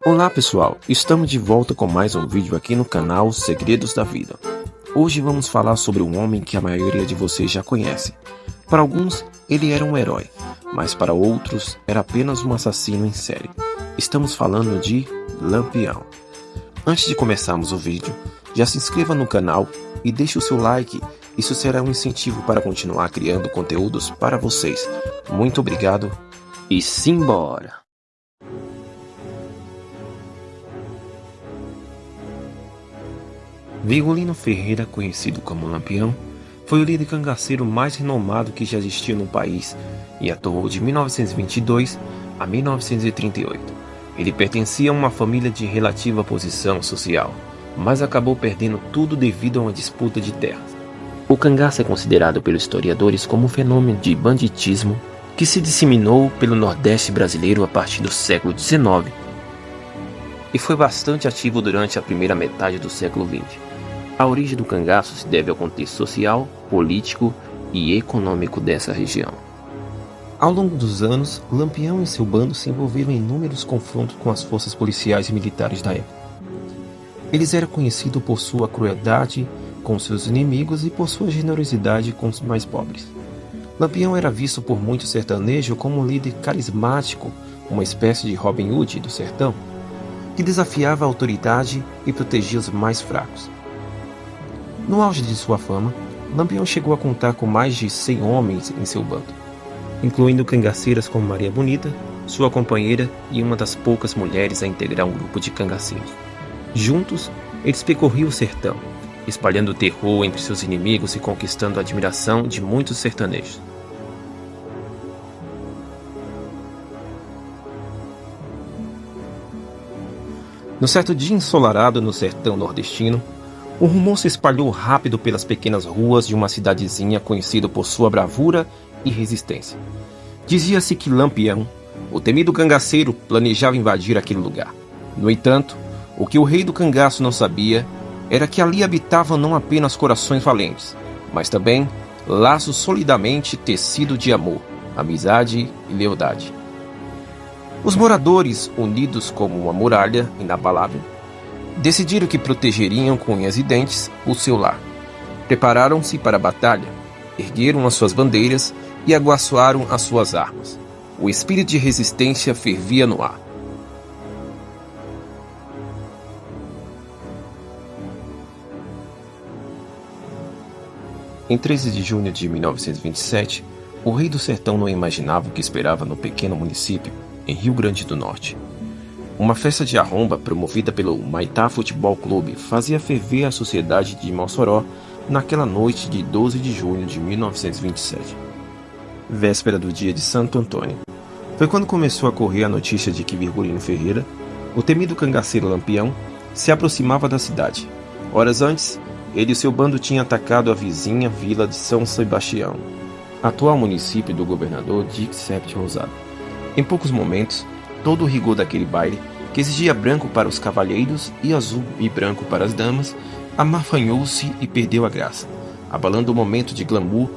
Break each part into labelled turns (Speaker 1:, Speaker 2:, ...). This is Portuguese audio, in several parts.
Speaker 1: Olá pessoal, estamos de volta com mais um vídeo aqui no canal Segredos da Vida. Hoje vamos falar sobre um homem que a maioria de vocês já conhece. Para alguns, ele era um herói, mas para outros, era apenas um assassino em série. Estamos falando de Lampião. Antes de começarmos o vídeo, já se inscreva no canal e deixe o seu like. Isso será um incentivo para continuar criando conteúdos para vocês. Muito obrigado e simbora! Virgulino Ferreira, conhecido como Lampião, foi o líder cangaceiro mais renomado que já existiu no país e atuou de 1922 a 1938. Ele pertencia a uma família de relativa posição social, mas acabou perdendo tudo devido a uma disputa de terras. O cangaço é considerado pelos historiadores como um fenômeno de banditismo que se disseminou pelo Nordeste brasileiro a partir do século XIX e foi bastante ativo durante a primeira metade do século XX. A origem do cangaço se deve ao contexto social, político e econômico dessa região. Ao longo dos anos, Lampião e seu bando se envolveram em inúmeros confrontos com as forças policiais e militares da época. Eles eram conhecidos por sua crueldade com seus inimigos e por sua generosidade com os mais pobres. Lampião era visto por muitos sertanejos como um líder carismático, uma espécie de Robin Hood do sertão, que desafiava a autoridade e protegia os mais fracos. No auge de sua fama, Lampião chegou a contar com mais de 100 homens em seu bando, incluindo cangaceiras como Maria Bonita, sua companheira e uma das poucas mulheres a integrar um grupo de cangaceiros. Juntos, eles percorriam o sertão, espalhando terror entre seus inimigos e conquistando a admiração de muitos sertanejos. No certo dia ensolarado no sertão nordestino, o rumor se espalhou rápido pelas pequenas ruas de uma cidadezinha conhecida por sua bravura e resistência. Dizia-se que Lampião, o temido cangaceiro, planejava invadir aquele lugar. No entanto, o que o rei do cangaço não sabia era que ali habitavam não apenas corações valentes, mas também laços solidamente tecidos de amor, amizade e lealdade. Os moradores, unidos como uma muralha inabalável, decidiram que protegeriam com unhas e dentes o seu lar. Prepararam-se para a batalha, ergueram as suas bandeiras e aguçaram as suas armas. O espírito de resistência fervia no ar. Em 13 de junho de 1927, o rei do sertão não imaginava o que esperava no pequeno município, em Rio Grande do Norte. Uma festa de arromba promovida pelo Humaitá Futebol Clube fazia ferver a sociedade de Mossoró naquela noite de 12 de junho de 1927, véspera do dia de Santo Antônio. Foi quando começou a correr a notícia de que Virgulino Ferreira, o temido cangaceiro Lampião, se aproximava da cidade. Horas antes, ele e seu bando tinham atacado a vizinha vila de São Sebastião, atual município do governador Dix Sept Rosado. Em poucos momentos, todo o rigor daquele baile, que exigia branco para os cavalheiros e azul e branco para as damas, amafanhou-se e perdeu a graça, abalando o momento de glamour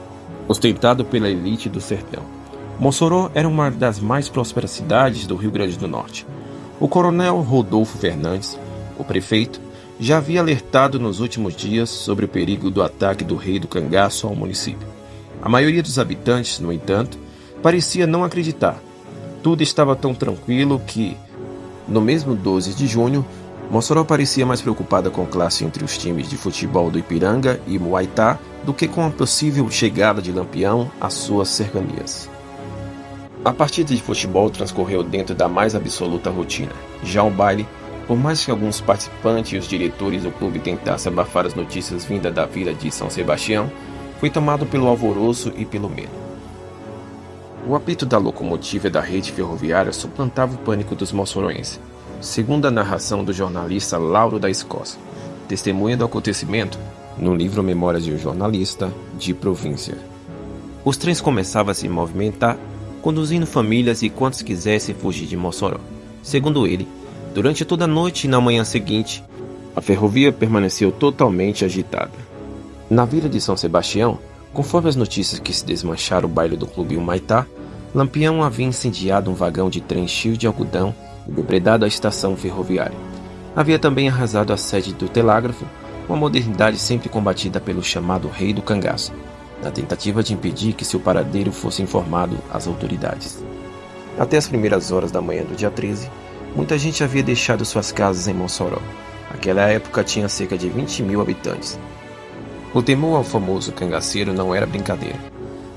Speaker 1: ostentado pela elite do sertão. Mossoró era uma das mais prósperas cidades do Rio Grande do Norte. O coronel Rodolfo Fernandes, o prefeito, já havia alertado nos últimos dias sobre o perigo do ataque do rei do cangaço ao município. A maioria dos habitantes, no entanto, parecia não acreditar. Tudo estava tão tranquilo que, no mesmo 12 de junho, Mossoró parecia mais preocupada com a classe entre os times de futebol do Ipiranga e Humaitá do que com a possível chegada de Lampião às suas cercanias. A partida de futebol transcorreu dentro da mais absoluta rotina. Já o baile, por mais que alguns participantes e os diretores do clube tentassem abafar as notícias vindas da vila de São Sebastião, foi tomado pelo alvoroço e pelo medo. O apito da locomotiva e da rede ferroviária suplantava o pânico dos moçoroenses, segundo a narração do jornalista Lauro da Escócia, testemunha do acontecimento no livro Memórias de um Jornalista de Província. Os trens começavam a se movimentar, conduzindo famílias e quantos quisessem fugir de Mossoró. Segundo ele, durante toda a noite e na manhã seguinte, a ferrovia permaneceu totalmente agitada. Na vila de São Sebastião, conforme as notícias que se desmancharam o baile do clube Humaitá, Lampião havia incendiado um vagão de trem cheio de algodão e depredado a estação ferroviária. Havia também arrasado a sede do telégrafo, uma modernidade sempre combatida pelo chamado Rei do Cangaço, na tentativa de impedir que seu paradeiro fosse informado às autoridades. Até as primeiras horas da manhã do dia 13, muita gente havia deixado suas casas em Mossoró. Aquela época tinha cerca de 20 mil habitantes. O temor ao famoso cangaceiro não era brincadeira.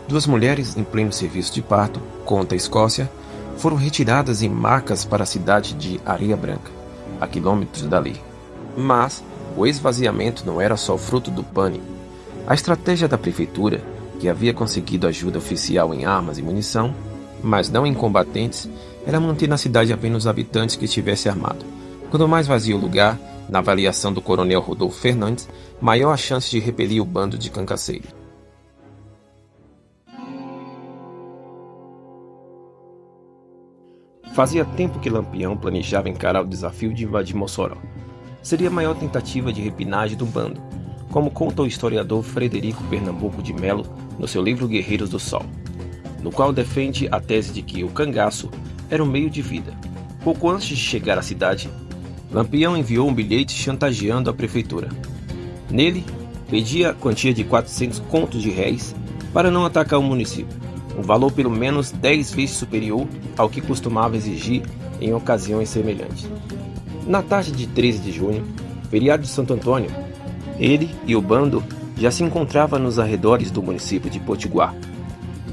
Speaker 1: 2 mulheres em pleno serviço de parto, conta a Escócia, foram retiradas em macas para a cidade de Areia Branca, a quilômetros dali. Mas o esvaziamento não era só fruto do pânico. A estratégia da prefeitura, que havia conseguido ajuda oficial em armas e munição, mas não em combatentes, era manter na cidade apenas os habitantes que estivessem armados. Quanto mais vazio o lugar, na avaliação do coronel Rodolfo Fernandes, maior a chance de repelir o bando de cangaceiros. Fazia tempo que Lampião planejava encarar o desafio de invadir Mossoró. Seria a maior tentativa de repinagem do bando, como conta o historiador Frederico Pernambuco de Melo no seu livro Guerreiros do Sol, no qual defende a tese de que o cangaço era um meio de vida. Pouco antes de chegar à cidade, Lampião enviou um bilhete chantageando a prefeitura. Nele, pedia a quantia de 400 contos de réis para não atacar o município, um valor pelo menos 10 vezes superior ao que costumava exigir em ocasiões semelhantes. Na tarde de 13 de junho, feriado de Santo Antônio, ele e o bando já se encontravam nos arredores do município de Potiguar.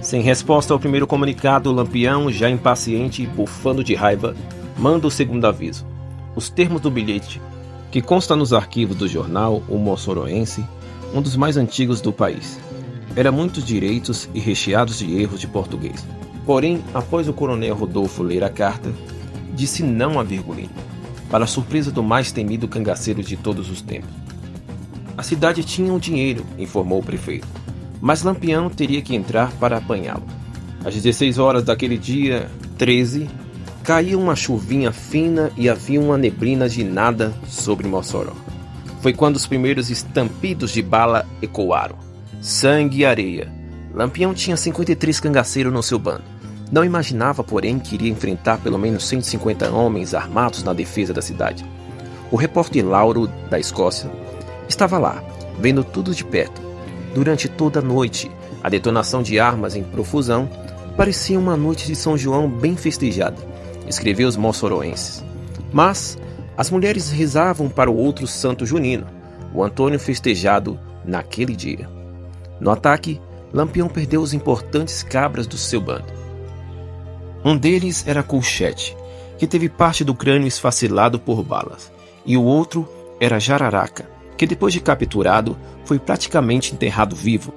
Speaker 1: Sem resposta ao primeiro comunicado, Lampião, já impaciente e bufando de raiva, manda o segundo aviso. Os termos do bilhete, que consta nos arquivos do jornal O Mossoroense, um dos mais antigos do país, eram muitos direitos e recheados de erros de português. Porém, após o coronel Rodolfo ler a carta, disse não a Virgulino, para a surpresa do mais temido cangaceiro de todos os tempos. A cidade tinha o dinheiro, informou o prefeito, mas Lampião teria que entrar para apanhá-lo. Às 16 horas daquele dia 13, caiu uma chuvinha fina e havia uma neblina de nada sobre Mossoró. Foi quando os primeiros estampidos de bala ecoaram. Sangue e areia. Lampião tinha 53 cangaceiros no seu bando. Não imaginava, porém, que iria enfrentar pelo menos 150 homens armados na defesa da cidade. O repórter Lauro, da Escócia, estava lá, vendo tudo de perto. Durante toda a noite, a detonação de armas em profusão parecia uma noite de São João bem festejada, escreveu os mossoroenses. Mas as mulheres rezavam para o outro santo junino, o Antônio festejado naquele dia. No ataque, Lampião perdeu os importantes cabras do seu bando. Um deles era Colchete, que teve parte do crânio esfacelado por balas, e o outro era Jararaca, que depois de capturado, foi praticamente enterrado vivo.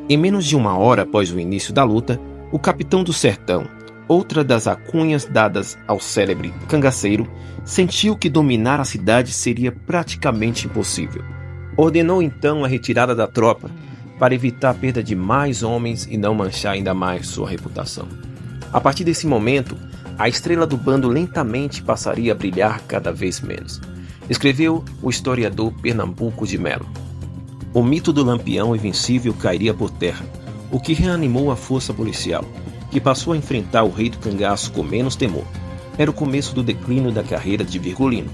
Speaker 1: Em menos de 1 hora após o início da luta, o capitão do sertão, outra das alcunhas dadas ao célebre cangaceiro, sentiu que dominar a cidade seria praticamente impossível. Ordenou então a retirada da tropa, para evitar a perda de mais homens e não manchar ainda mais sua reputação. A partir desse momento, a estrela do bando lentamente passaria a brilhar cada vez menos, escreveu o historiador Pernambuco de Melo. O mito do Lampião invencível cairia por terra, o que reanimou a força policial, que passou a enfrentar o rei do cangaço com menos temor. Era o começo do declínio da carreira de Virgulino,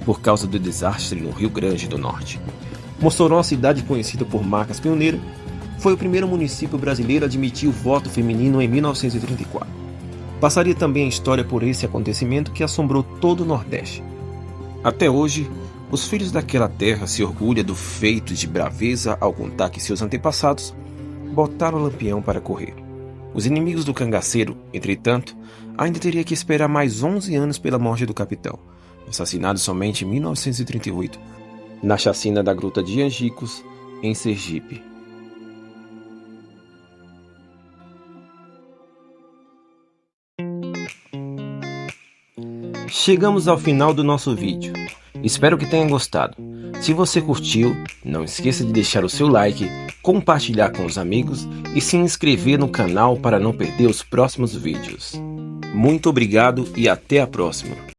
Speaker 1: por causa do desastre no Rio Grande do Norte. Mossoró, cidade conhecida por marcas pioneiras, foi o primeiro município brasileiro a admitir o voto feminino em 1934. Passaria também a história por esse acontecimento que assombrou todo o Nordeste. Até hoje, os filhos daquela terra se orgulham do feito de braveza ao contar que seus antepassados botaram o Lampião para correr. Os inimigos do cangaceiro, entretanto, ainda teriam que esperar mais 11 anos pela morte do capitão, assassinado somente em 1938, na chacina da Gruta de Angicos, em Sergipe. Chegamos ao final do nosso vídeo. Espero que tenha gostado. Se você curtiu, não esqueça de deixar o seu like, compartilhar com os amigos e se inscrever no canal para não perder os próximos vídeos. Muito obrigado e até a próxima.